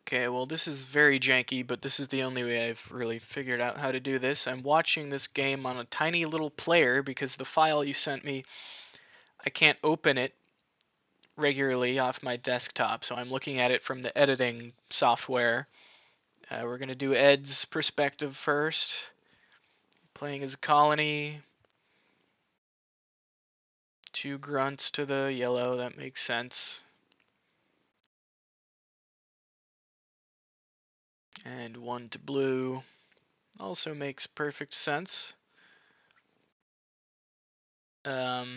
Okay, well this is very janky, but this is the only way I've really figured out how to do this. I'm watching this game on a tiny little player because the file you sent me, I can't open it regularly off my desktop, so I'm looking at it from the editing software. We're going to do Ed's perspective first. Playing as a colony. 2 grunts to the yellow, that makes sense. And 1 to blue, also makes perfect sense. I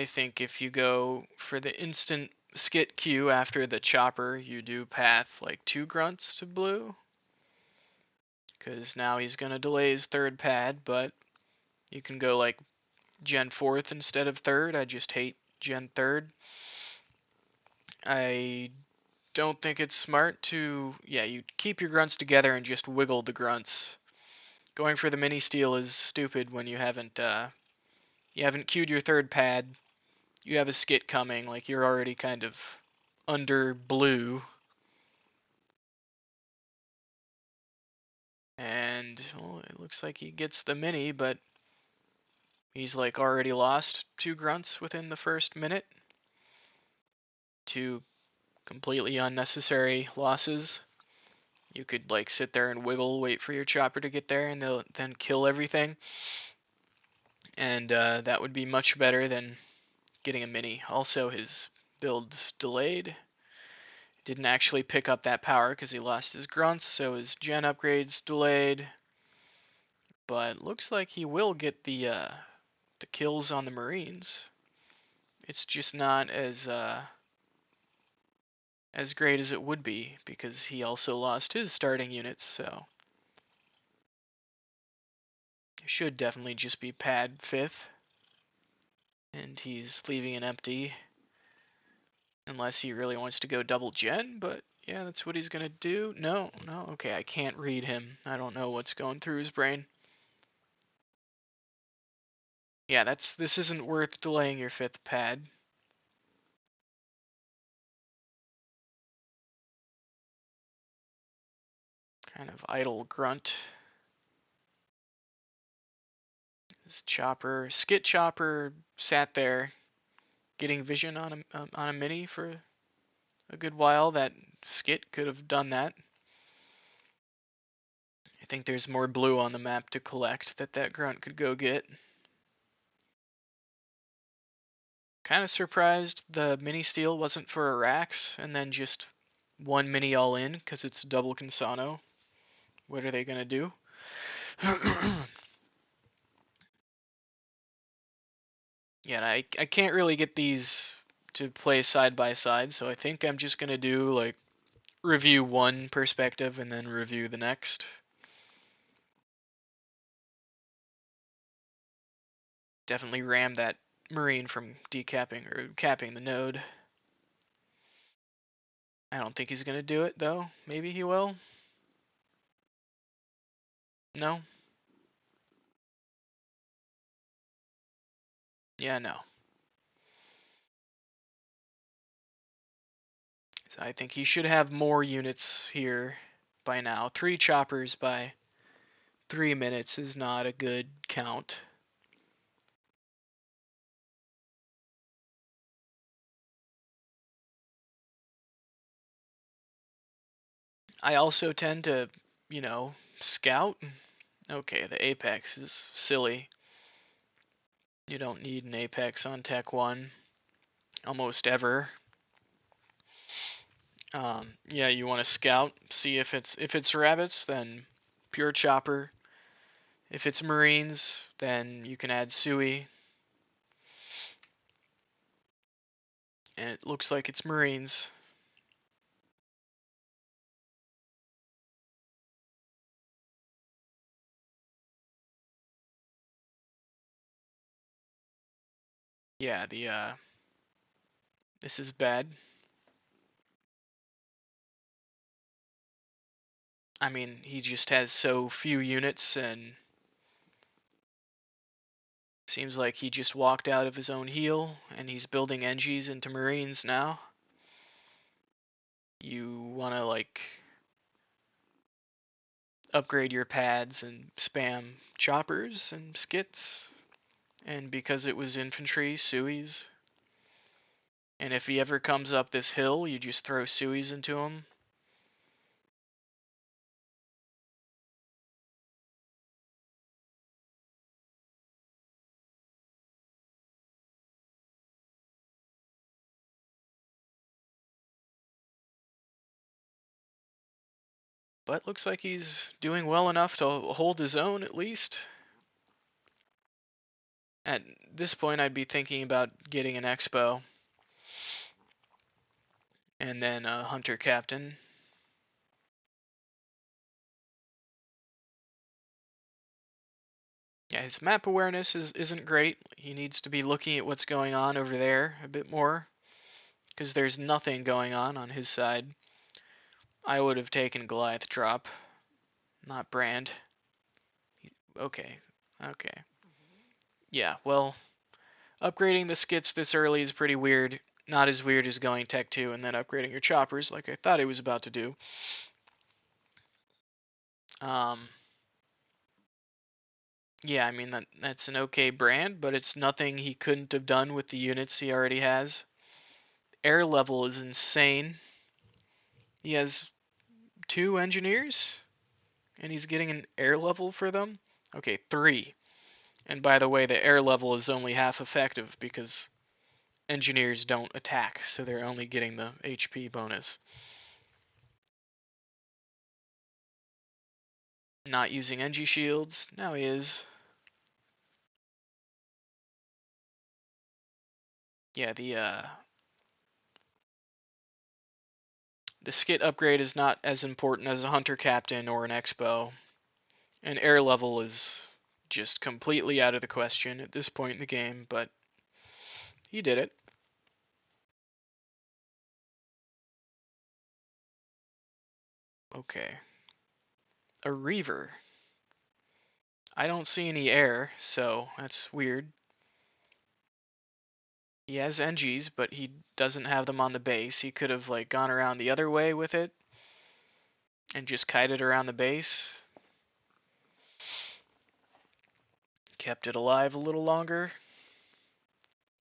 think if you go for the instant skit queue after the chopper, you do path like 2 grunts to blue. Because now he's going to delay his 3rd pad, but you can go like Gen 4th instead of 3rd. I just hate Gen 3rd. I don't think it's smart to, you keep your grunts together and just wiggle the grunts. Going for the mini steal is stupid when you haven't queued your 3rd pad. You have a skit coming, like you're already kind of under blue. And well, it looks like he gets the mini, but he's like already lost 2 grunts within the first minute. 2 completely unnecessary losses. You could like sit there and wiggle, wait for your chopper to get there, and they'll then kill everything. And that would be much better than getting a mini. Also, his build's delayed. Didn't actually pick up that power because he lost his grunts, so his gen upgrade's delayed. But looks like he will get the kills on the Marines. It's just not as great as it would be because he also lost his starting units, so it should definitely just be pad 5th. And he's leaving an empty unless he really wants to go double gen, but yeah, that's what he's gonna do. No, okay, I can't read him. I don't know what's going through his brain. Yeah, this isn't worth delaying your 5th pad. Kind of idle grunt. His chopper, skit chopper, sat there getting vision on a mini for a good while. That skit could have done that. I think there's more blue on the map to collect that grunt could go get. Kind of surprised the mini steal wasn't for Arax and then just 1 mini all in because it's double Consano. What are they gonna do? Yeah, I can't really get these to play side by side, so I think I'm just gonna do like review one perspective and then review the next. Definitely ram that Marine from decapping or capping the node. I don't think he's gonna do it though. Maybe he will. No. Yeah, no. So I think he should have more units here by now. 3 choppers by 3 minutes is not a good count. I also tend to, scout. Okay, the Apex is silly. You don't need an Apex on Tech 1 almost ever. Yeah, you want to scout, see if it's rabbits, then pure chopper. If it's Marines, then you can add Sui. And it looks like it's Marines. Yeah, this is bad. I mean, he just has so few units and seems like he just walked out of his own heal and he's building NGs into Marines now. you want to like upgrade your pads and spam choppers and skits. And because it was infantry, Sueys. And if he ever comes up this hill, you just throw Sueys into him. But looks like he's doing well enough to hold his own at least. At this point, I'd be thinking about getting an Expo. And then a Hunter Captain. Yeah, his map awareness isn't great. He needs to be looking at what's going on over there a bit more. Because there's nothing going on his side. I would have taken Goliath drop, not Brand. Okay, okay. Yeah, well, upgrading the skits this early is pretty weird. Not as weird as going Tech 2 and then upgrading your choppers like I thought he was about to do. Um, yeah, I mean that's an okay brand, but it's nothing he couldn't have done with the units he already has. Air level is insane. He has 2 engineers, and he's getting an air level for them? Okay, 3. And by the way, the air level is only half effective because engineers don't attack, so they're only getting the HP bonus. Not using Engie shields. Now he is. Yeah, the skit upgrade is not as important as a Hunter Captain or an Expo. And air level is just completely out of the question at this point in the game, but he did it. Okay. A Reaver. I don't see any air, so that's weird. He has NGs, but he doesn't have them on the base. He could have like gone around the other way with it and just kited around the base. Kept it alive a little longer.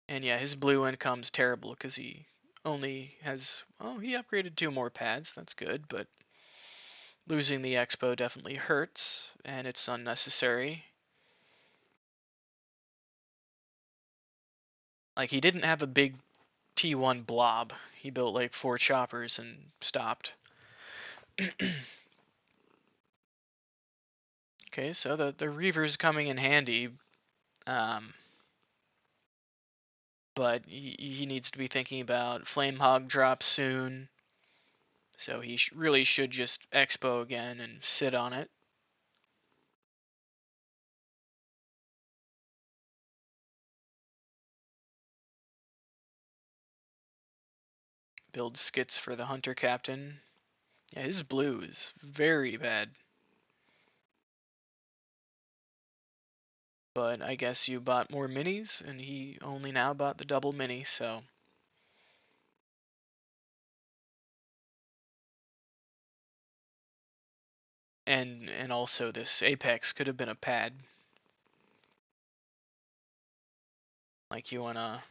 And yeah, his blue income's terrible because he only has, oh, he upgraded 2 more pads. That's good, but losing the Expo definitely hurts, and it's unnecessary. Like, he didn't have a big T1 blob. He built like 4 choppers and stopped. Okay, so the Reaver's coming in handy, um, but he needs to be thinking about Flame Hog drop soon. So he really should just Expo again and sit on it. Build skits for the Hunter Captain. Yeah, his blue is very bad. But I guess you bought more minis, and he only now bought the double mini, so. And also this Apex could have been a pad. Like you wanna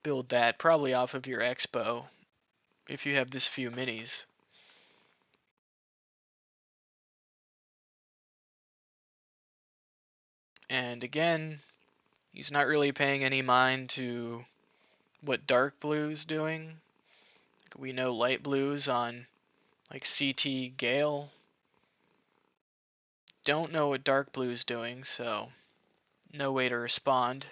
build that probably off of your Expo if you have this few minis. And again, he's not really paying any mind to what dark blue's doing. We know light blue's on like CT Gale. Don't know what dark blue's doing, so no way to respond.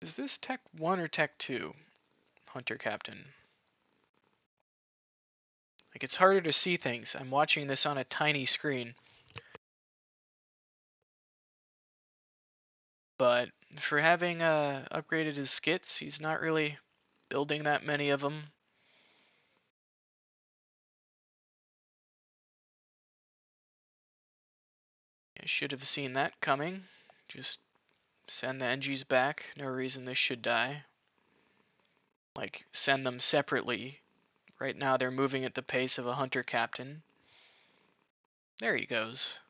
Is this Tech 1 or Tech 2, Hunter Captain? Like, it's harder to see things. I'm watching this on a tiny screen. But for having upgraded his skits, he's not really building that many of them. I should have seen that coming. Just send the NGs back. No reason this should die. Like, send them separately. Right now they're moving at the pace of a hunter captain. There he goes.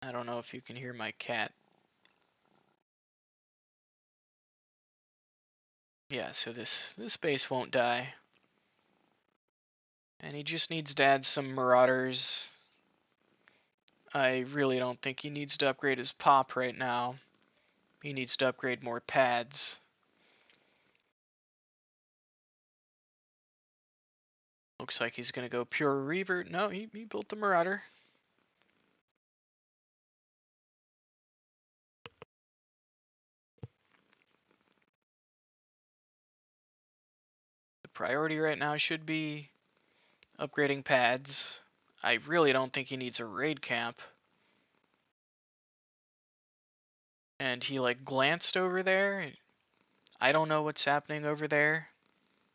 I don't know if you can hear my cat. Yeah, so this base won't die. And he just needs to add some marauders. I really don't think he needs to upgrade his pop right now. He needs to upgrade more pads. Looks like he's going to go pure Reaver. No, he built the Marauder. The priority right now should be upgrading pads. I really don't think he needs a raid camp. And he like glanced over there. I don't know what's happening over there.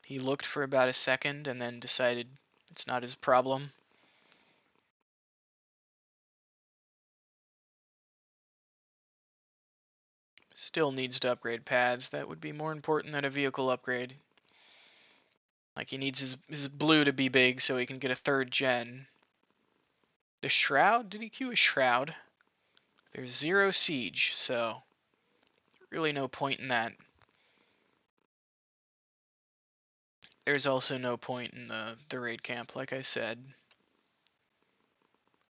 He looked for about a second and then decided it's not his problem. Still needs to upgrade pads. That would be more important than a vehicle upgrade. Like he needs his blue to be big so he can get a 3rd gen. The Shroud? Did he queue a Shroud? There's 0 siege, so really no point in that. There's also no point in the raid camp, like I said.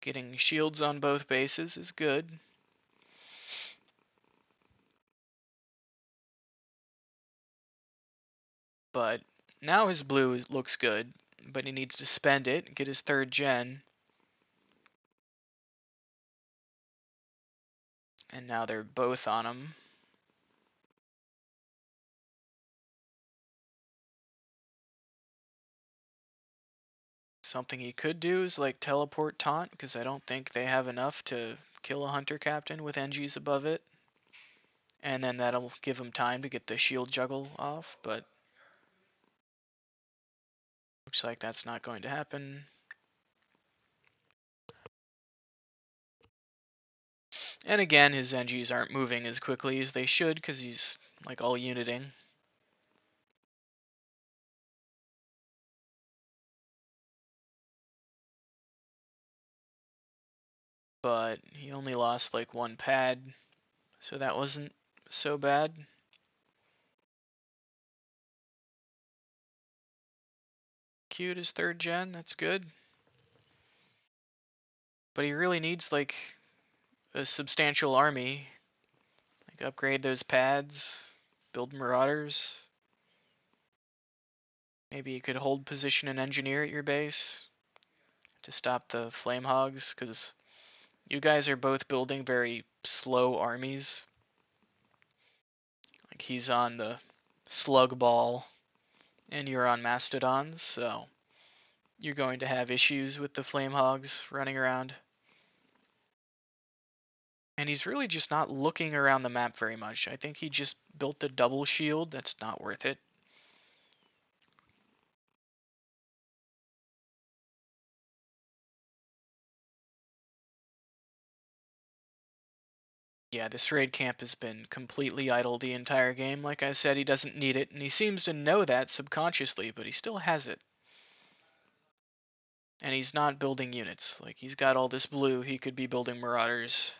Getting shields on both bases is good. But now his blue looks good, but he needs to spend it, get his 3rd gen. And now they're both on him. Something he could do is like teleport taunt, because I don't think they have enough to kill a hunter captain with NGs above it. And then that'll give him time to get the shield juggle off, but looks like that's not going to happen. And again, his NGs aren't moving as quickly as they should because he's like all uniting. But he only lost like 1 pad, so that wasn't so bad. Queued his 3rd gen, that's good. But he really needs like a substantial army. Like upgrade those pads, build marauders. Maybe you could hold position and engineer at your base to stop the flame hogs, because you guys are both building very slow armies. Like he's on the slug ball and you're on mastodons, so you're going to have issues with the flame hogs running around. And he's really just not looking around the map very much. I think he just built the double shield. That's not worth it. Yeah, this raid camp has been completely idle the entire game. Like I said, he doesn't need it, and he seems to know that subconsciously, but he still has it. And he's not building units. Like, he's got all this blue, he could be building marauders.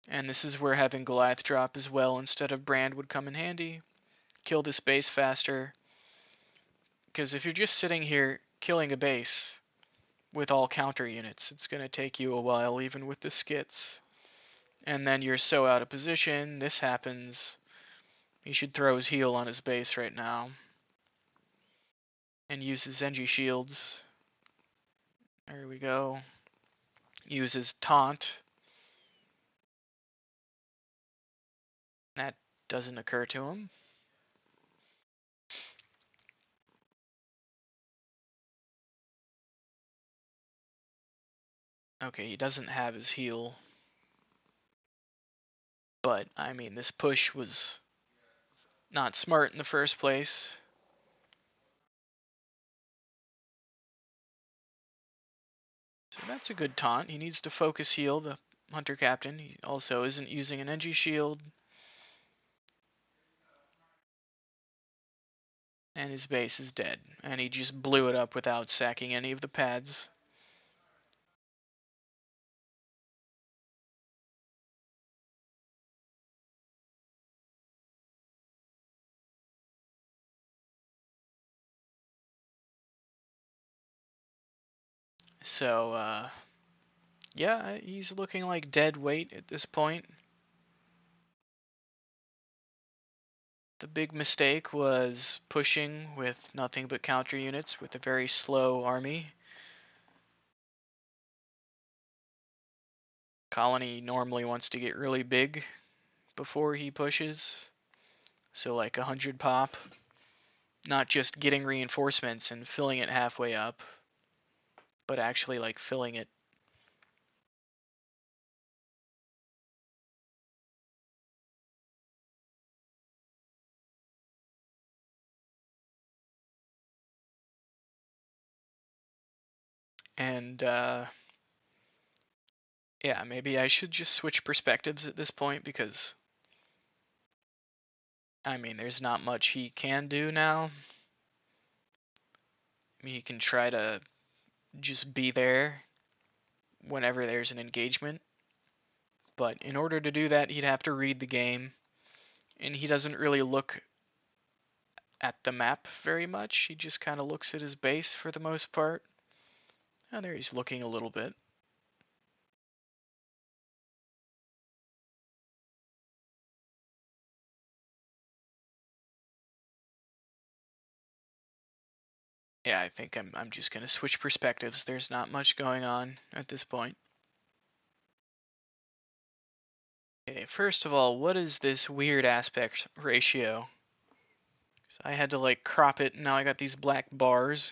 And this is where having Goliath drop as well instead of Brand would come in handy. Kill this base faster. Because if you're just sitting here killing a base with all counter units, it's going to take you a while even with the skits. And then you're so out of position, this happens. He should throw his heal on his base right now. And use his NG shields. There we go. Use his taunt. That doesn't occur to him. Okay, he doesn't have his heal. But, I mean, this push was not smart in the first place. So that's a good taunt. He needs to focus heal the Hunter Captain. He also isn't using an Engie shield. And his base is dead. And he just blew it up without sacking any of the pads. So, yeah, he's looking like dead weight at this point. The big mistake was pushing with nothing but counter units with a very slow army. Colony normally wants to get really big before he pushes. So like 100 pop. Not just getting reinforcements and filling it halfway up, but actually like filling it. And yeah, maybe I should just switch perspectives at this point because I mean there's not much he can do now. I mean, he can try to just be there whenever there's an engagement. But in order to do that, he'd have to read the game, and he doesn't really look at the map very much. He just kind of looks at his base for the most part. Oh, there he's looking a little bit. Yeah, I think I'm just gonna switch perspectives. There's not much going on at this point. Okay, first of all, what is this weird aspect ratio? So I had to like crop it, and now I got these black bars.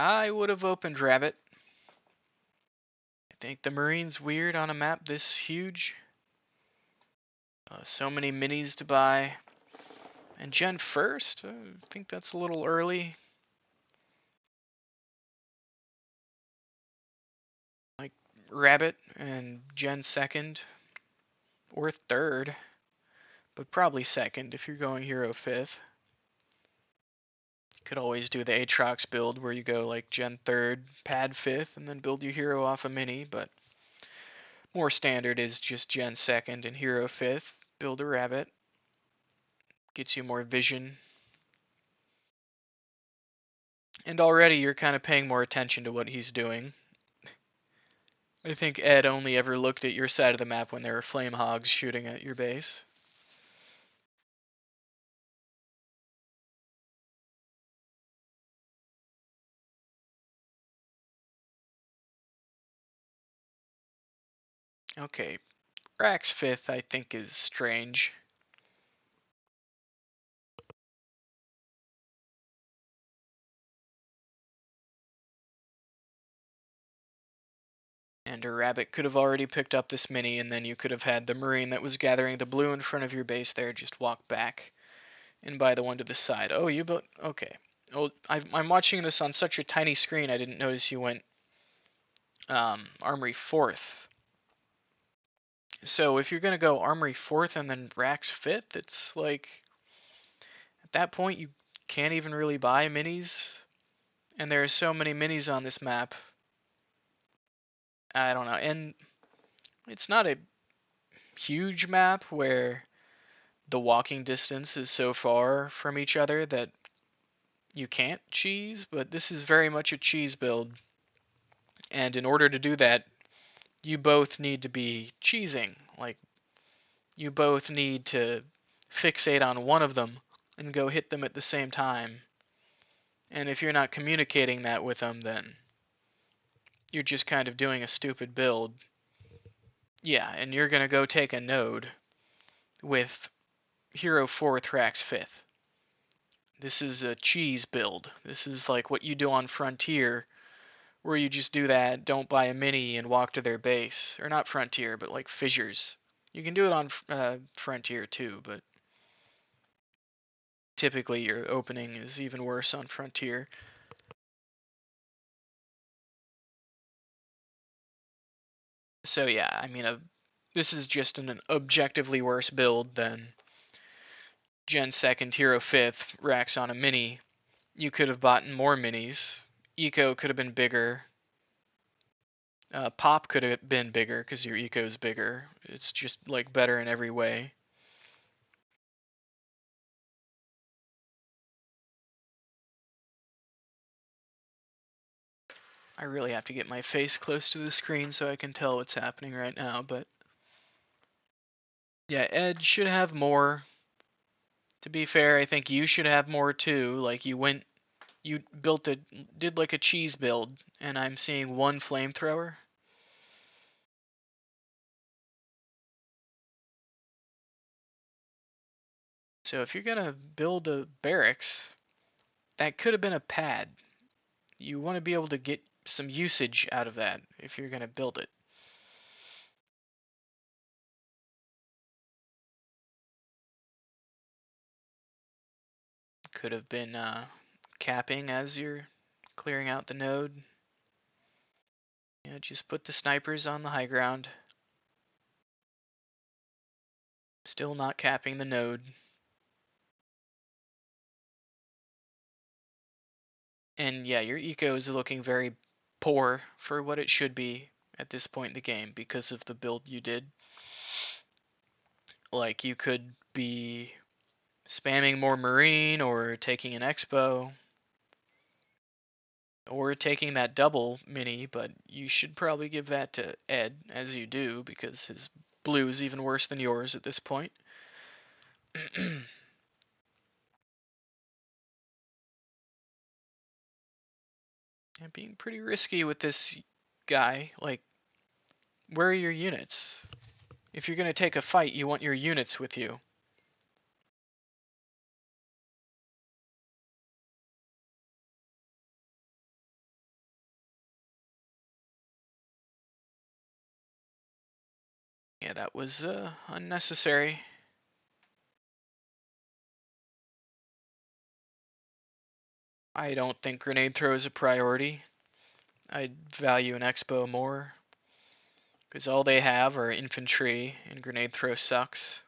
I would have opened Rabbit. I think the Marine's weird on a map this huge. So many minis to buy. And Gen first? I think that's a little early. Like Rabbit and Gen second. Or third. But probably second if you're going Hero fifth. Could always do the Aatrox build where you go like Gen third, pad fifth, and then build your hero off a mini, but more standard is just Gen second and Hero fifth. Build a Rabbit. Gets you more vision. And already you're kind of paying more attention to what he's doing. I think Ed only ever looked at your side of the map when there were flame hogs shooting at your base. Okay, Rax 5th I think is strange. And a Rabbit could have already picked up this mini, and then you could have had the Marine that was gathering the blue in front of your base there just walk back and buy the one to the side. Oh, you built... Okay. Oh, I'm watching this on such a tiny screen, I didn't notice you went Armory 4th. So if you're going to go Armory 4th and then Rax 5th, it's like... At that point, you can't even really buy minis. And there are so many minis on this map. I don't know. And it's not a huge map where the walking distance is so far from each other that you can't cheese, but this is very much a cheese build. And in order to do that, you both need to be cheesing. Like, you both need to fixate on one of them and go hit them at the same time. And if you're not communicating that with them, then you're just kind of doing a stupid build. Yeah, and you're going to go take a node with Hero 4th, Rax 5th. This is a cheese build. This is like what you do on Frontier where you just do that, don't buy a mini, and walk to their base. Or not Frontier, but like Fissures. You can do it on Frontier too, but typically your opening is even worse on Frontier. So yeah, I mean, this is just an objectively worse build than Gen 2nd, Hero 5th, racks on a mini. You could have bought more minis. Eco could have been bigger. Pop could have been bigger because your eco is bigger. It's just like better in every way. I really have to get my face close to the screen so I can tell what's happening right now, but yeah, Ed should have more. To be fair, I think you should have more too. Like you did like a cheese build, and I'm seeing one flamethrower. So if you're gonna build a barracks, that could have been a pad. You want to be able to get some usage out of that if you're gonna build it. Could have been capping as you're clearing out the node. Yeah, just put the snipers on the high ground. Still not capping the node. And yeah, your eco is looking very poor for what it should be at this point in the game because of the build you did. Like, you could be spamming more Marine or taking an Expo or taking that double mini, but you should probably give that to Ed, as you do, because his blue is even worse than yours at this point. And being pretty risky with this guy. Like, where are your units? If you're going to take a fight, you want your units with you. Yeah, that was unnecessary. I don't think grenade throw is a priority. I value an Expo more. Because all they have are infantry, and grenade throw sucks.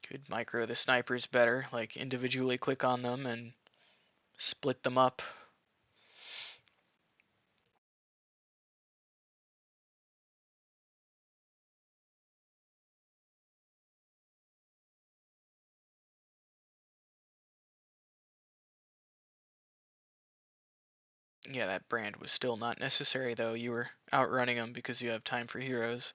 Could micro the snipers better, like individually click on them and split them up. Yeah, that brand was still not necessary though. You were outrunning them because you have time for heroes.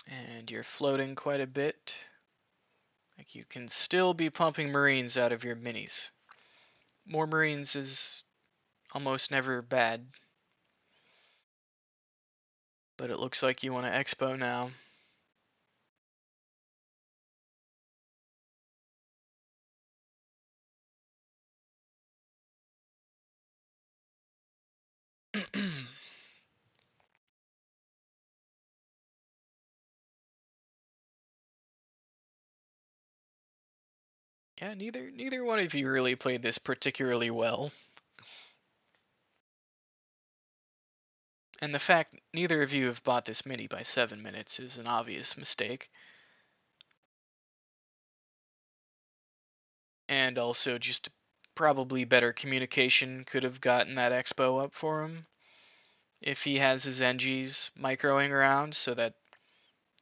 And you're floating quite a bit. Like, you can still be pumping Marines out of your minis. More Marines is almost never bad. But it looks like you want to Expo now. Yeah, neither one of you really played this particularly well. And the fact neither of you have bought this mini by 7 minutes is an obvious mistake. And also just probably better communication could have gotten that Expo up for him. If he has his NGs microing around so that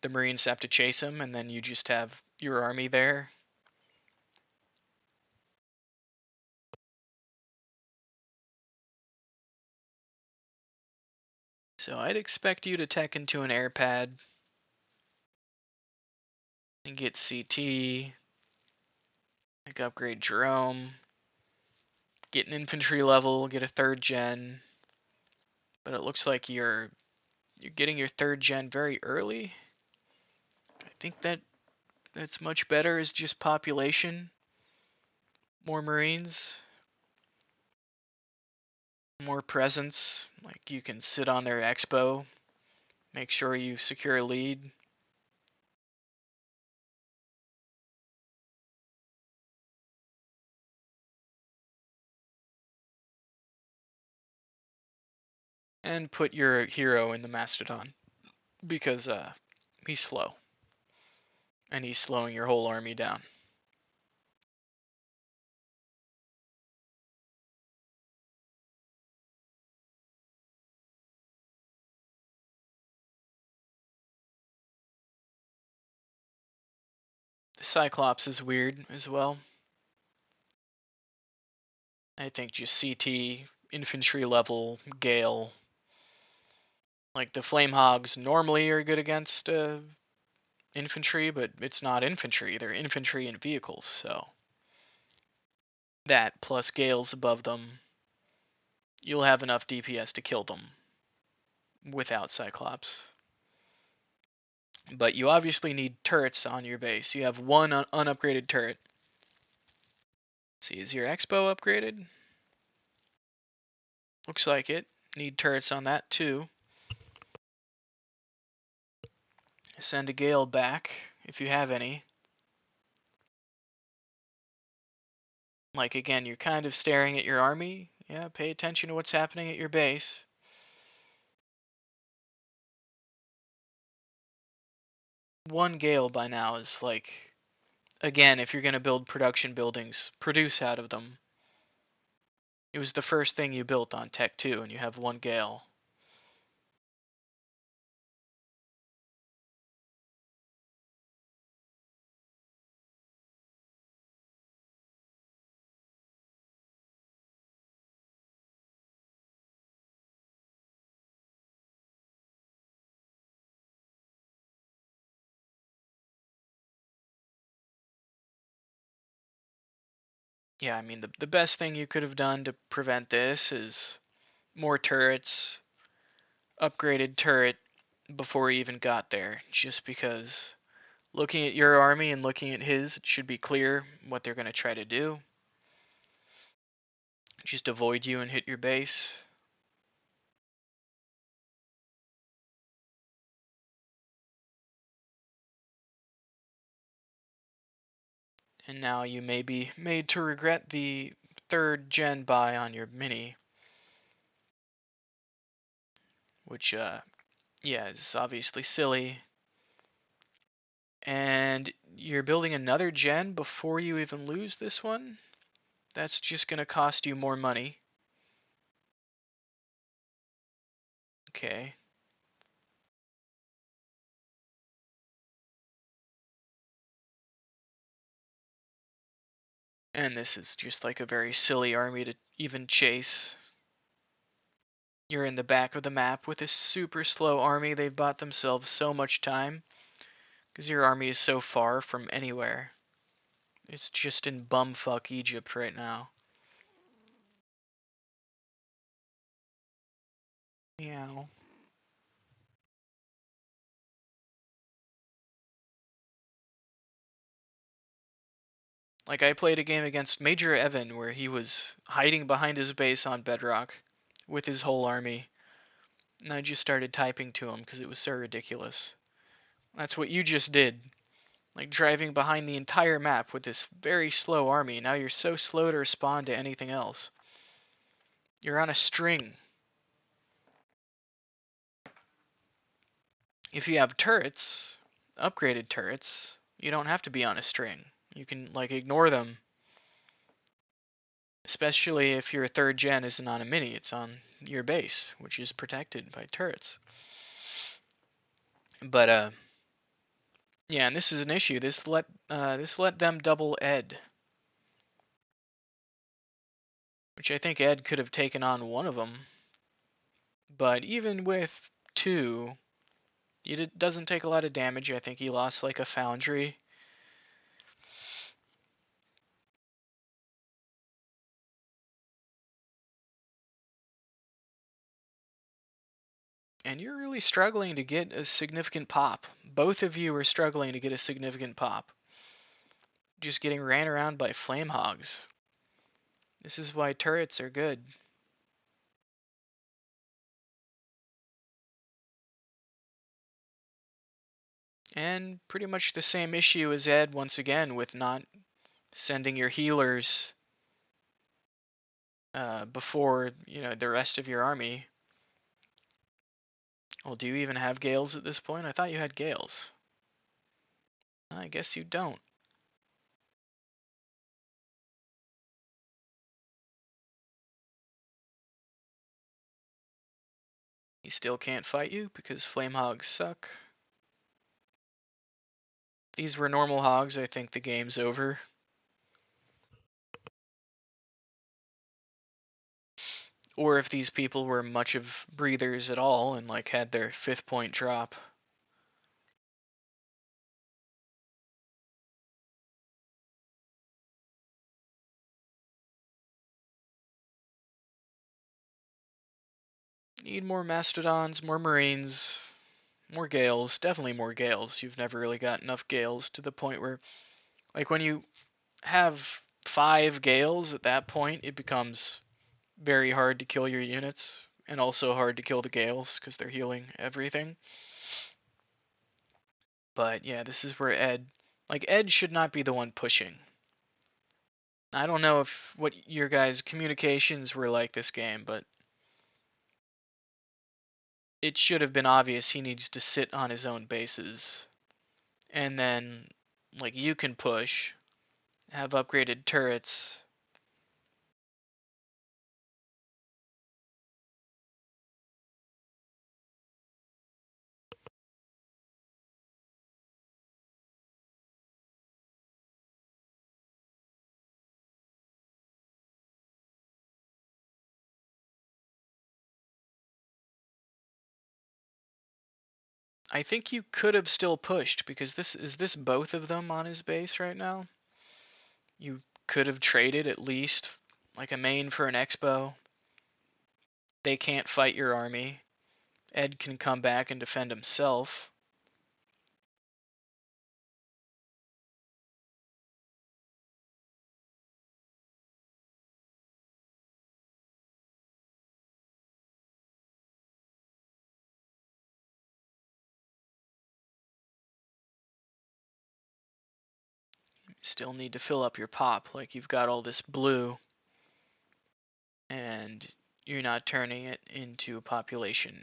the Marines have to chase him and then you just have your army there. So I'd expect you to tech into an air pad and get CT Like upgrade Jerome, get an infantry level, get a 3rd gen. But it looks like you're getting your 3rd gen very early. I think that's much better as just population. More Marines, more presence. Like you can sit on their expo, make sure you secure a lead. And put your hero in the Mastodon because he's slow. And he's slowing your whole army down. The Cyclops is weird as well. I think just CT, infantry level, Gale. Like the Flame Hogs normally are good against infantry, but it's not infantry. They're infantry and vehicles, so that plus Gales above them, you'll have enough DPS to kill them without Cyclops. But you obviously need turrets on your base. You have one unupgraded turret. See, is your Expo upgraded? Looks like it. Need turrets on that too. Send a Gale back if you have any. Like again, you're kind of staring at your army. Yeah, pay attention to what's happening at your base. One Gale by now is like, again, if you're going to build production buildings, produce out of them. It was the first thing you built on Tech 2, and you have one Gale. Yeah, I mean, the best thing you could have done to prevent this is more turrets, upgraded turret before he even got there, just because looking at your army and looking at his, it should be clear what they're going to try to do. Just avoid you and hit your base. And now you may be made to regret the 3rd gen buy on your mini. Which, yeah, is obviously silly. And you're building another gen before you even lose this one? That's just going to cost you more money. Okay. And this is just like a very silly army to even chase. You're in the back of the map with a super slow army. They've bought themselves so much time because your army is so far from anywhere. It's just in bumfuck Egypt right now. Meow. Like I played a game against Major Evan where he was hiding behind his base on Bedrock with his whole army. And I just started typing to him because it was so ridiculous. That's what you just did. Like driving behind the entire map with this very slow army. Now you're so slow to respond to anything else. You're on a string. If you have turrets, upgraded turrets, you don't have to be on a string. You can like ignore them. Especially if your 3rd gen isn't on a mini, it's on your base, which is protected by turrets. But yeah, and this is an issue. This let them double Ed, which I think Ed could have taken on one of them. But even with 2, it doesn't take a lot of damage. I think he lost like a foundry. And you're really struggling to get a significant pop. Both of you are struggling to get a significant pop. Just getting ran around by flame hogs. This is why turrets are good. And pretty much the same issue as Ed once again with not sending your healers before, the rest of your army. Well, do you even have Gales at this point? I thought you had Gales. I guess you don't. He still can't fight you because flame hogs suck. If these were normal hogs, I think the game's over. Or if these people were much of breathers at all and like had their 5th point drop. Need more mastodons, more marines, more gales, definitely more gales. You've never really got enough gales to the point where, like, when you have 5 gales at that point, it becomes very hard to kill your units, and also hard to kill the gales because they're healing everything. But yeah, this is where Ed should not be the one pushing. I don't know what your guys' communications were like this game, but it should have been obvious he needs to sit on his own bases. And then, like, you can push, have upgraded turrets. I think you could have still pushed because this both of them on his base right now. You could have traded at least like a main for an expo. They can't fight your army. Ed can come back and defend himself. Still need to fill up your pop. Like, you've got all this blue and you're not turning it into a population.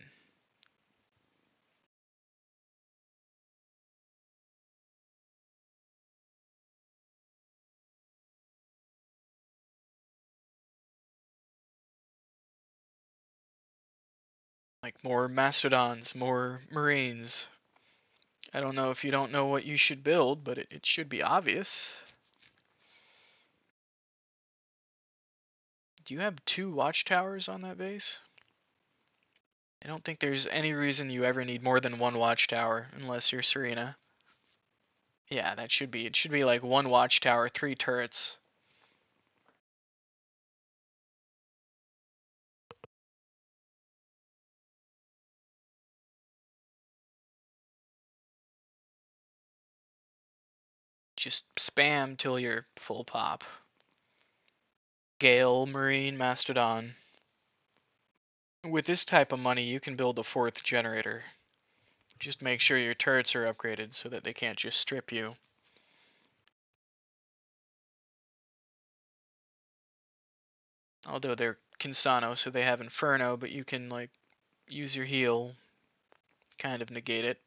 Like, more mastodons, more marines. I don't know if you don't know what you should build, but it should be obvious. Do you have 2 watchtowers on that base? I don't think there's any reason you ever need more than 1 watchtower, unless you're Serena. Yeah, it should be like 1 watchtower, 3 turrets. Just spam till you're full pop. Gale, Marine, Mastodon. With this type of money, you can build a 4th generator. Just make sure your turrets are upgraded so that they can't just strip you. Although they're Kinsano, so they have Inferno, but you can, like, use your heal, kind of negate it.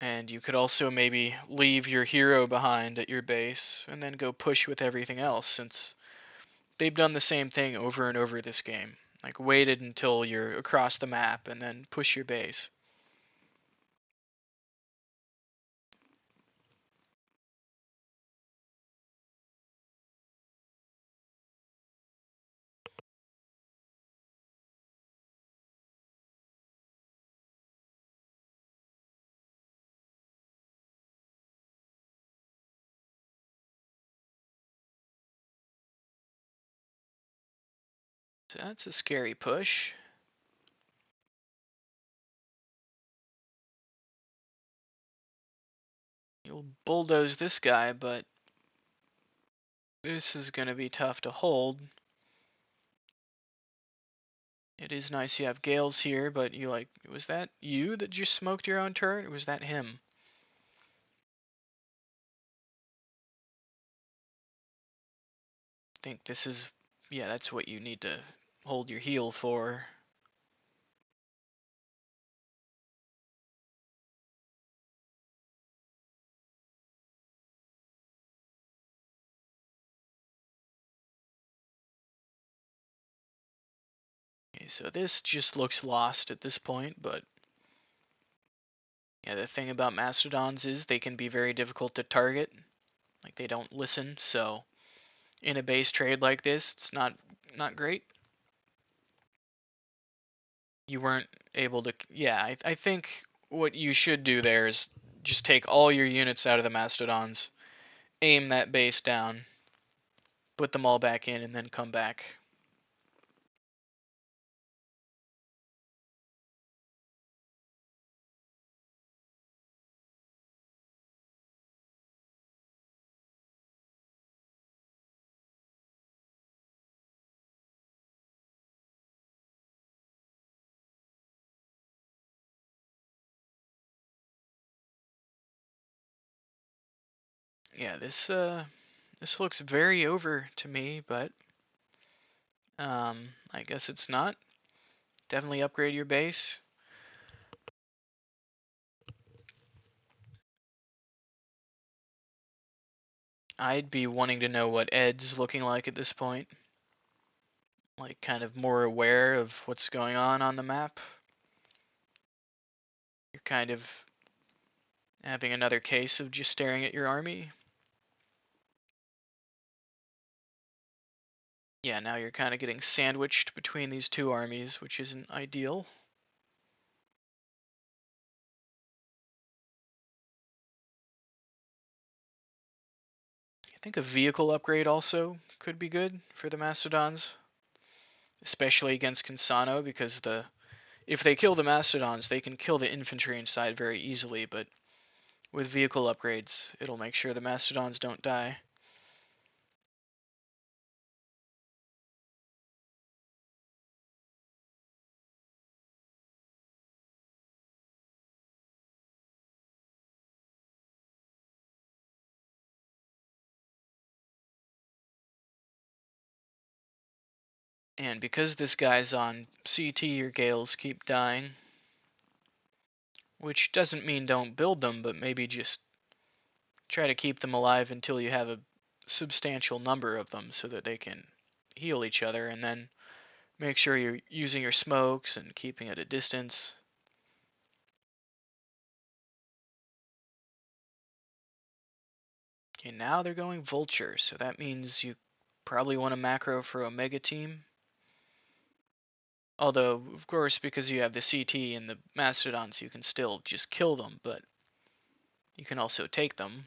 And you could also maybe leave your hero behind at your base and then go push with everything else, since they've done the same thing over and over this game. Like, waited until you're across the map and then push your base. So that's a scary push. You'll bulldoze this guy, but this is going to be tough to hold. It is nice you have Gales here, but you was that you that just smoked your own turret, or was that him? I think this is, yeah, that's what you need to hold your heal for. Okay, so this just looks lost at this point, but yeah, the thing about Mastodons is they can be very difficult to target. Like they don't listen, so in a base trade like this, it's not great. You weren't able to, yeah, I think what you should do there is just take all your units out of the Mastodons, aim that base down, put them all back in, and then come back. Yeah, this looks very over to me, but I guess it's not. Definitely upgrade your base. I'd be wanting to know what Ed's looking like at this point. Like, kind of more aware of what's going on the map. You're kind of having another case of just staring at your army. Yeah, now you're kind of getting sandwiched between these two armies, which isn't ideal. I think a vehicle upgrade also could be good for the Mastodons, especially against Consano, because if they kill the Mastodons, they can kill the infantry inside very easily, but with vehicle upgrades, it'll make sure the Mastodons don't die. And because this guy's on CT, your Gales keep dying. Which doesn't mean don't build them, but maybe just try to keep them alive until you have a substantial number of them so that they can heal each other, and then make sure you're using your smokes and keeping at a distance. Okay, now they're going Vulture, so that means you probably want a macro for Omega Team. Although, of course, because you have the CT and the Mastodons, you can still just kill them, but you can also take them.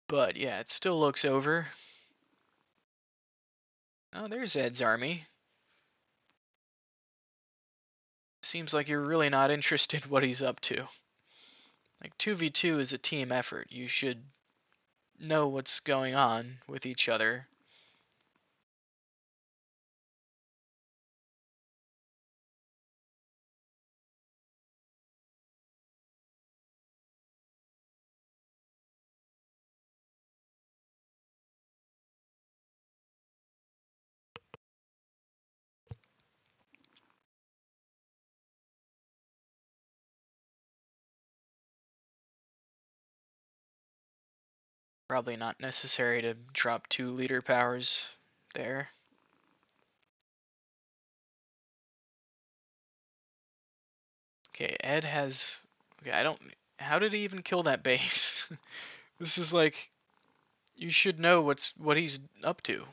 But yeah, it still looks over. Oh, there's Ed's army. Seems like you're really not interested what he's up to. Like 2v2 is a team effort. You should know what's going on with each other. Probably not necessary to drop 2 leader powers there. Okay, Ed has... Okay, I don't... How did he even kill that base? This is like... You should know what he's up to.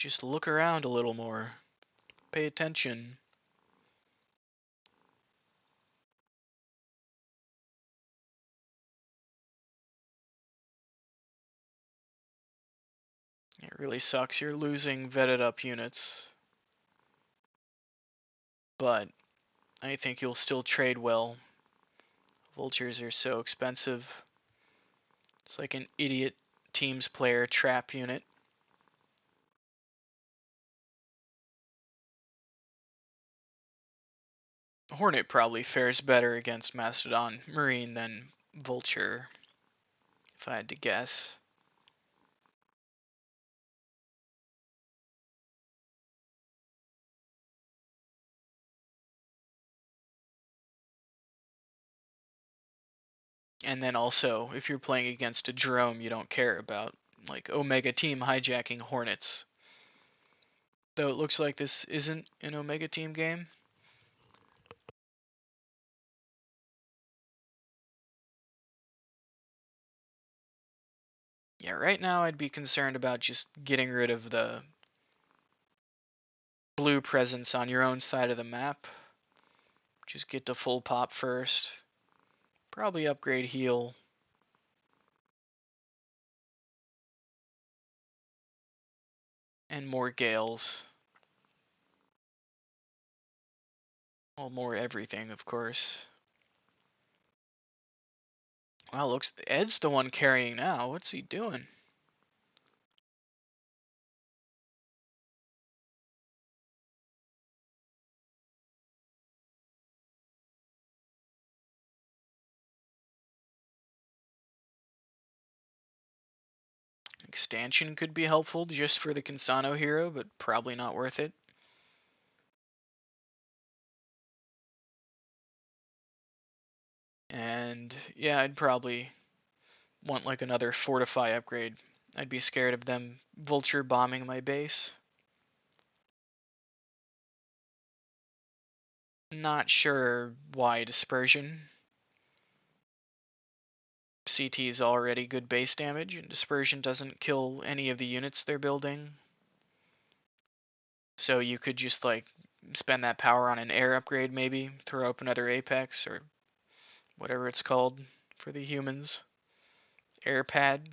Just look around a little more. Pay attention. It really sucks. You're losing vetted up units. But I think you'll still trade well. Vultures are so expensive. It's like an idiot teams player trap unit. Hornet probably fares better against Mastodon Marine than Vulture, if I had to guess. And then also, if you're playing against a drone you don't care about, like Omega Team hijacking Hornets. Though it looks like this isn't an Omega Team game. Yeah, right now I'd be concerned about just getting rid of the blue presence on your own side of the map. Just get to full pop first. Probably upgrade heal. And more gales. Well, more everything, of course. Wow, looks Ed's the one carrying now. What's he doing? Expansion could be helpful just for the Consano hero, but probably not worth it. And yeah, I'd probably want like another Fortify upgrade. I'd be scared of them Vulture bombing my base. Not sure why Dispersion. CT is already good base damage, and Dispersion doesn't kill any of the units they're building. So you could just like spend that power on an air upgrade maybe, throw up another Apex or whatever it's called for the humans. Air pad.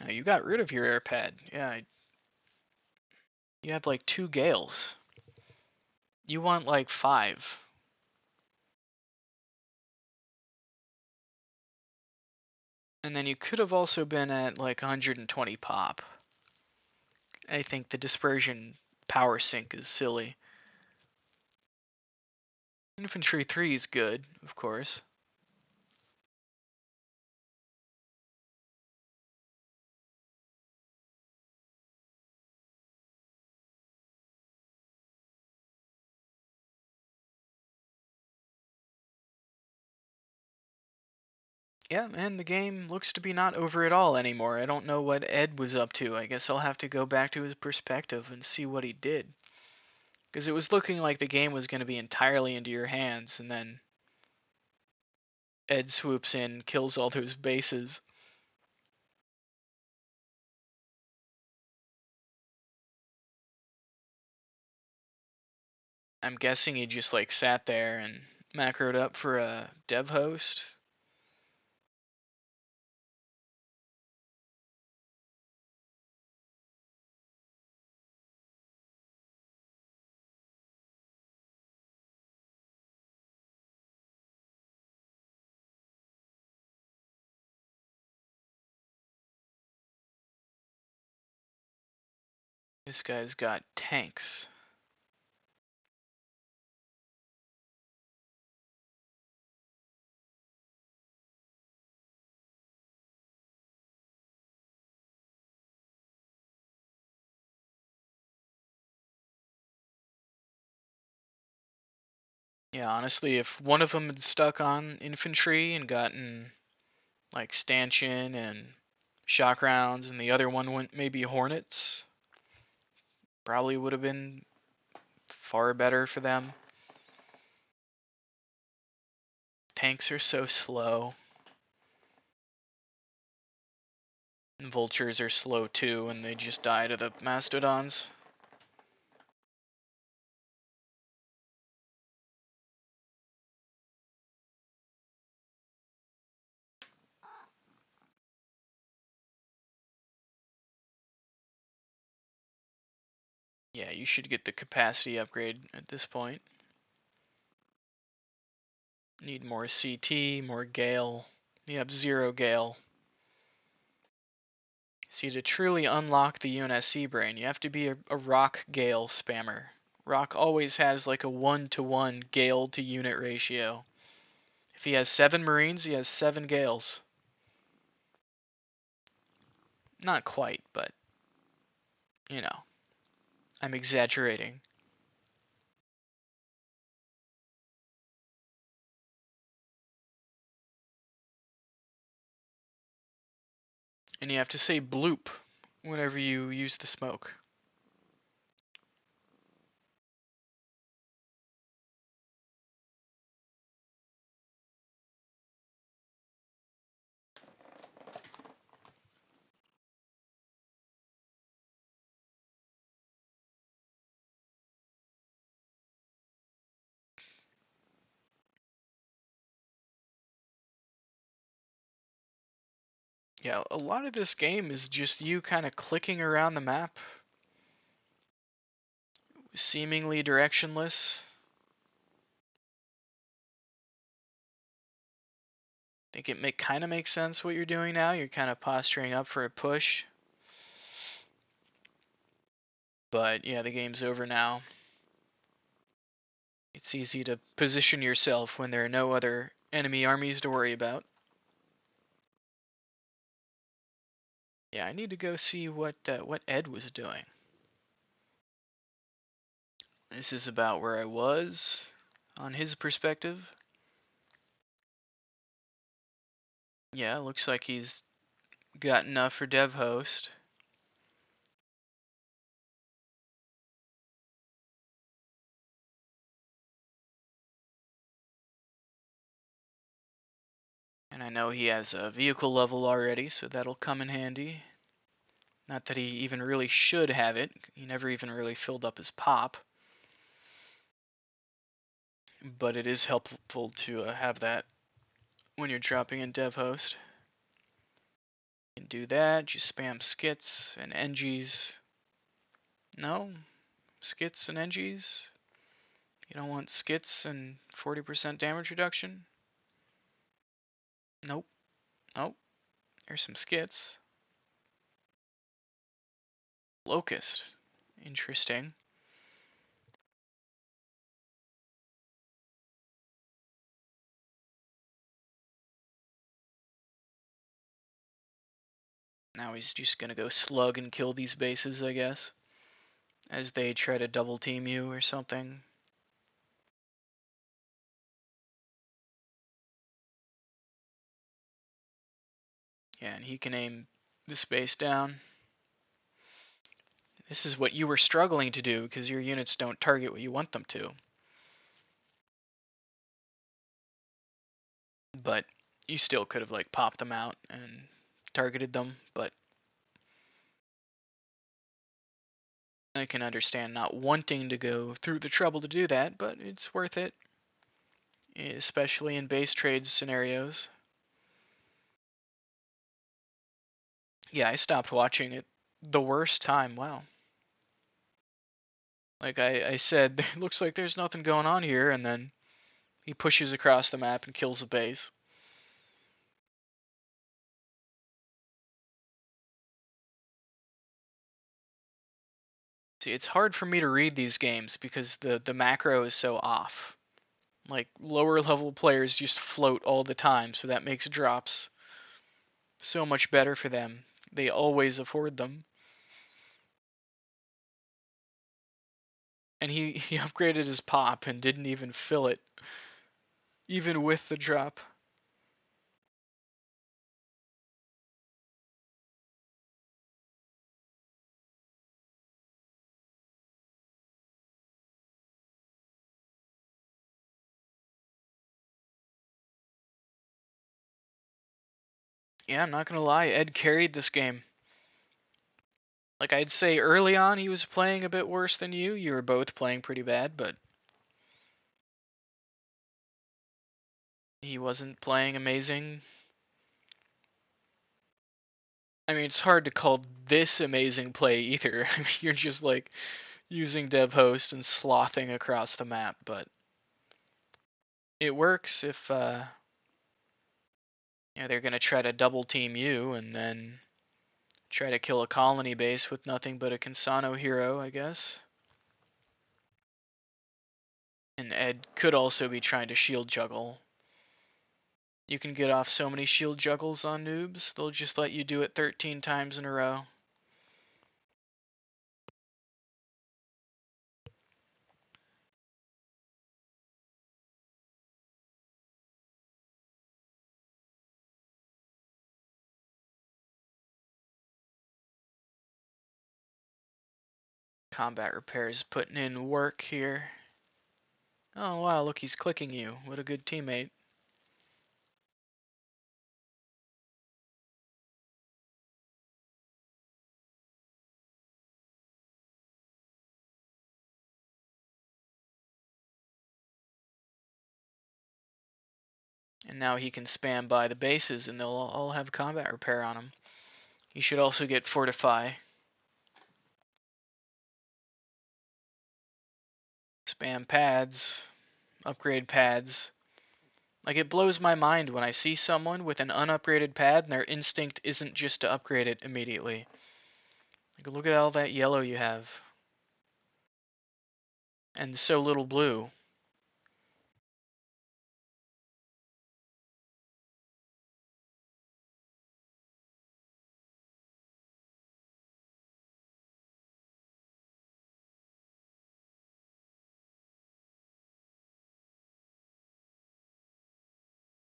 You got rid of your air pad. Yeah, you have like 2 gales. You want like 5. And then you could have also been at like 120 pop. I think the dispersion power sink is silly. Infantry 3 is good, of course. Yeah, and the game looks to be not over at all anymore. I don't know what Ed was up to. I guess I'll have to go back to his perspective and see what he did. Because it was looking like the game was going to be entirely into your hands, and then Ed swoops in, kills all those bases. I'm guessing he just like sat there and macroed up for a dev host. This guy's got tanks. Yeah, honestly, if one of them had stuck on infantry and gotten like stanchion and shock rounds, and the other one went maybe Hornets. Probably would have been far better for them. Tanks are so slow. And vultures are slow too, and they just die to the mastodons. Yeah, you should get the capacity upgrade at this point. Need more CT, more Gale. You have 0 Gale. See, to truly unlock the UNSC brain, you have to be a Rock Gale spammer. Rock always has like a 1-to-1 Gale to unit ratio. If he has 7 Marines, he has 7 Gales. Not quite, but, you know, I'm exaggerating. And you have to say bloop whenever you use the smoke. Yeah, a lot of this game is just you kind of clicking around the map, seemingly directionless. I think it kind of makes sense what you're doing now. You're kind of posturing up for a push. But yeah, the game's over now. It's easy to position yourself when there are no other enemy armies to worry about. Yeah, I need to go see what Ed was doing. This is about where I was on his perspective. Yeah, looks like he's got enough for dev host. And I know he has a vehicle level already, so that'll come in handy. Not that he even really should have it. He never even really filled up his pop. But it is helpful to have that when you're dropping in dev host. You can do that, just spam skits and NGs. No? Skits and NGs? You don't want skits and 40% damage reduction? Nope. Nope. There's some skits. Locust. Interesting. Now he's just gonna go slug and kill these bases, I guess. As they try to double team you or something. Yeah, and he can aim this base down. This is what you were struggling to do because your units don't target what you want them to. But you still could have like popped them out and targeted them, but I can understand not wanting to go through the trouble to do that, but it's worth it, especially in base trade scenarios. Yeah, I stopped watching it the worst time. Wow. Like I said, it looks like there's nothing going on here, and then he pushes across the map and kills a base. See, it's hard for me to read these games because the macro is so off. Like lower level players just float all the time, so that makes drops so much better for them. They always afford them. And he upgraded his pop and didn't even fill it, even with the drop. Yeah, I'm not gonna lie, Ed carried this game. Like, I'd say early on he was playing a bit worse than you. You were both playing pretty bad, but he wasn't playing amazing. I mean, it's hard to call this amazing play either. I mean, you're just like using dev host and slothing across the map, but it works if they're gonna try to double team you and then try to kill a colony base with nothing but a Consano hero, I guess. And Ed could also be trying to shield juggle. You can get off so many shield juggles on noobs, they'll just let you do it 13 times in a row. Combat repairs putting in work here. Oh wow, look, he's clicking you. What a good teammate. And now he can spam by the bases and they'll all have combat repair on him. He should also get fortify. Spam pads. Upgrade pads. Like, it blows my mind when I see someone with an unupgraded pad and their instinct isn't just to upgrade it immediately. Like, look at all that yellow you have. And so little blue.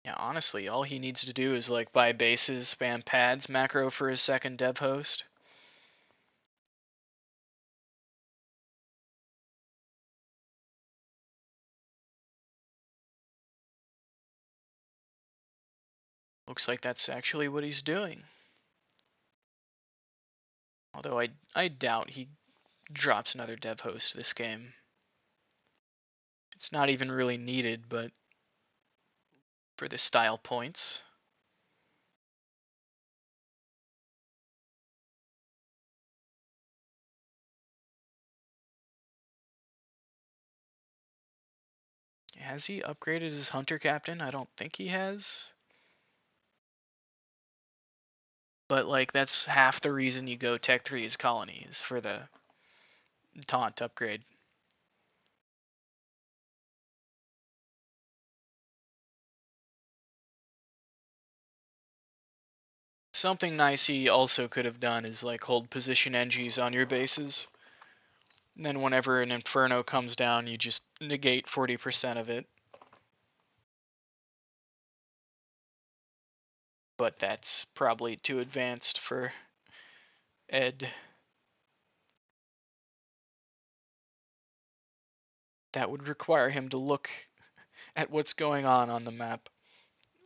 Yeah, honestly, all he needs to do is like buy bases, spam pads, macro for his second dev host. Looks like that's actually what he's doing. Although I doubt he drops another dev host this game. It's not even really needed, but for the style points. Has he upgraded his hunter captain? I don't think he has. But like, that's half the reason you go Tech 3's colonies for the taunt upgrade. Something nice he also could have done is like hold position NGs on your bases. And then whenever an Inferno comes down, you just negate 40% of it. But that's probably too advanced for Ed. That would require him to look at what's going on the map.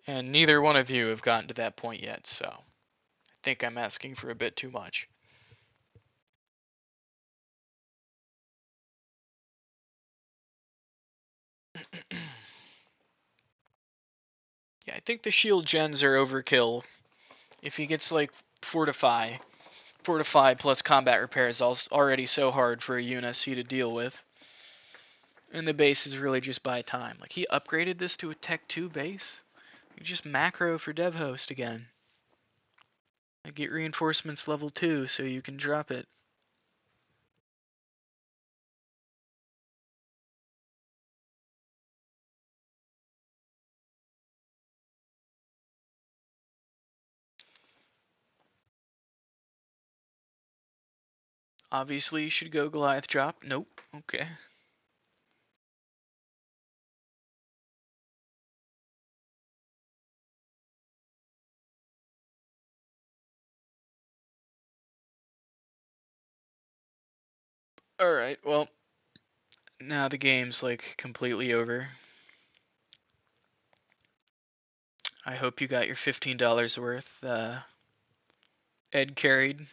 And neither one of you have gotten to that point yet, so I think I'm asking for a bit too much. Yeah, I think the shield gens are overkill. If he gets like fortify plus combat repair is already so hard for a UNSC to deal with. And the base is really just by time. Like, he upgraded this to a Tech 2 base. You just macro for dev host again. Like, get reinforcements level 2 so you can drop it. Obviously, you should go Goliath drop. Nope. Okay. Alright, well, now the game's like completely over. I hope you got your $15 worth. Ed carried.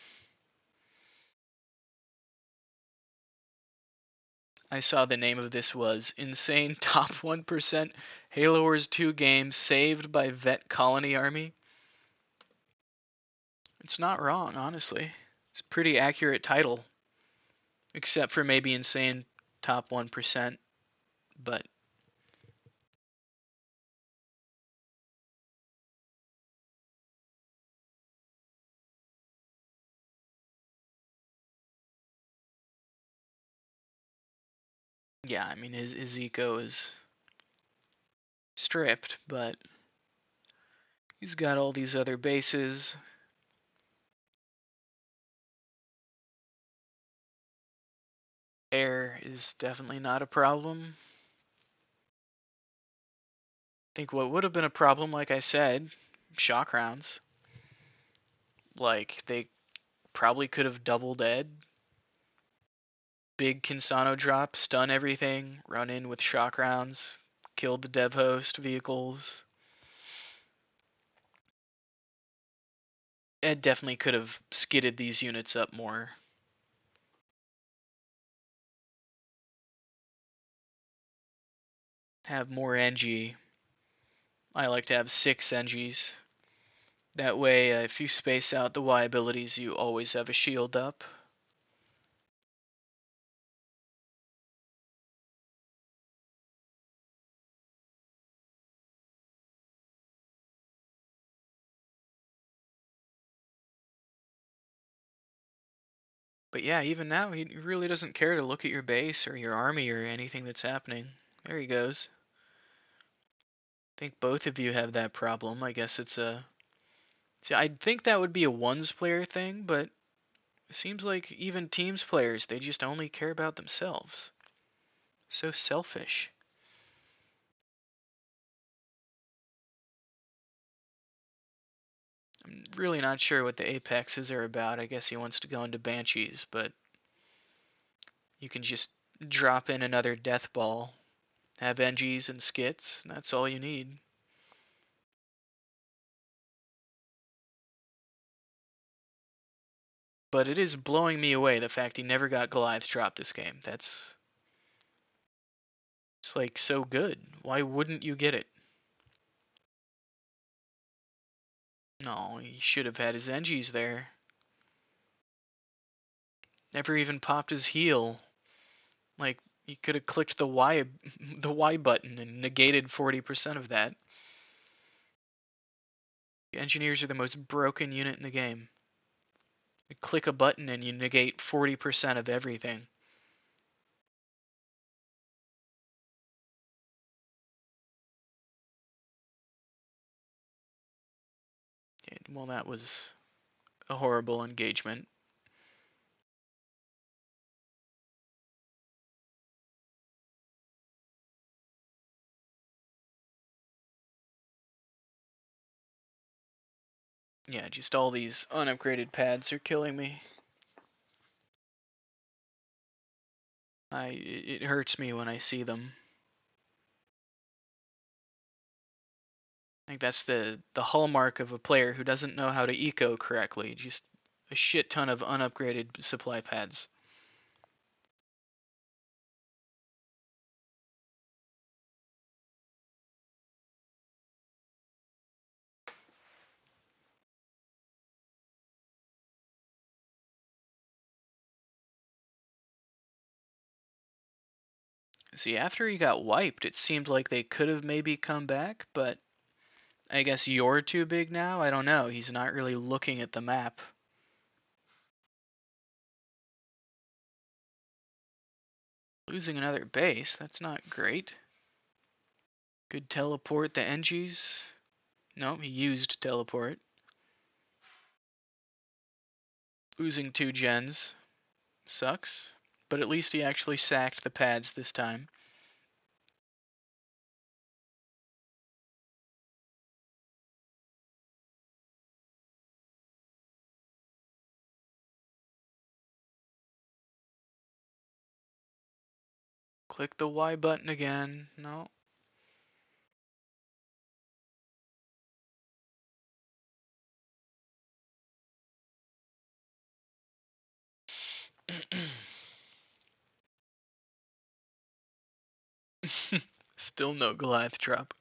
I saw the name of this was Insane Top 1% Halo Wars 2 Game Saved by Vet Colony Army. It's not wrong, honestly. It's a pretty accurate title. Except for maybe Insane Top 1%. But yeah, I mean, his eco is stripped, but he's got all these other bases. Air is definitely not a problem. I think what would have been a problem, like I said, shock rounds. Like, they probably could have doubled Ed. Big Kinsano drop, stun everything, run in with shock rounds, killed the dev host vehicles. Ed definitely could have skidded these units up more. Have more NG. I like to have 6 NGs. That way, if you space out the Y abilities, you always have a shield up. But yeah, even now, he really doesn't care to look at your base or your army or anything that's happening. There he goes. I think both of you have that problem. I guess it's a... See, I'd think that would be a ones player thing, but it seems like even teams players, they just only care about themselves. So selfish. I'm really not sure what the Apexes are about. I guess he wants to go into Banshees, but you can just drop in another Death Ball, have NGs and skits, and that's all you need. But it is blowing me away the fact he never got Goliath dropped this game. That's... It's like so good. Why wouldn't you get it? No, he should have had his NGs there. Never even popped his heal. Like, he could have clicked the Y the Y button and negated 40% of that. Engineers are the most broken unit in the game. You click a button and you negate 40% of everything. Well, that was a horrible engagement. Yeah, just all these unupgraded pads are killing me. It hurts me when I see them. I think that's the hallmark of a player who doesn't know how to eco correctly. Just a shit ton of unupgraded supply pads. See, after he got wiped, it seemed like they could have maybe come back, but I guess you're too big now? I don't know. He's not really looking at the map. Losing another base, that's not great. Could teleport the NGs. No, he used teleport. Losing 2 gens. Sucks. But at least he actually sacked the pads this time. Click the Y button again. No. Still no Goliath drop.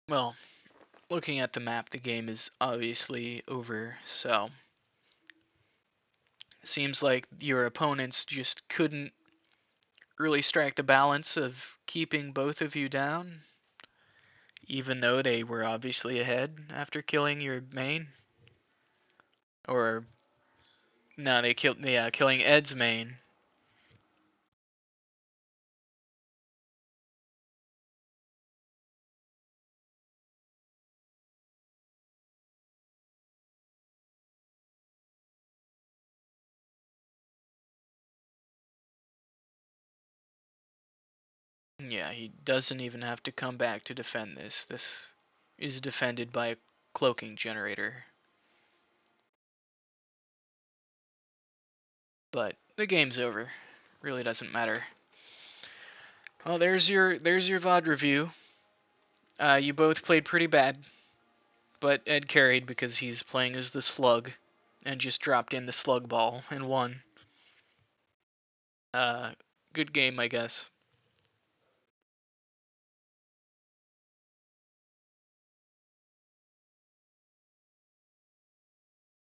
Well, looking at the map, the game is obviously over, so seems like your opponents just couldn't really strike the balance of keeping both of you down, even though they were obviously ahead after killing your main. Or no, they killed yeah, killing Ed's main. Yeah, he doesn't even have to come back to defend this. This is defended by a cloaking generator. But the game's over. Really doesn't matter. Well, there's your VOD review. You both played pretty bad, but Ed carried because he's playing as the slug, and just dropped in the slug ball and won. Uh, Good game, I guess.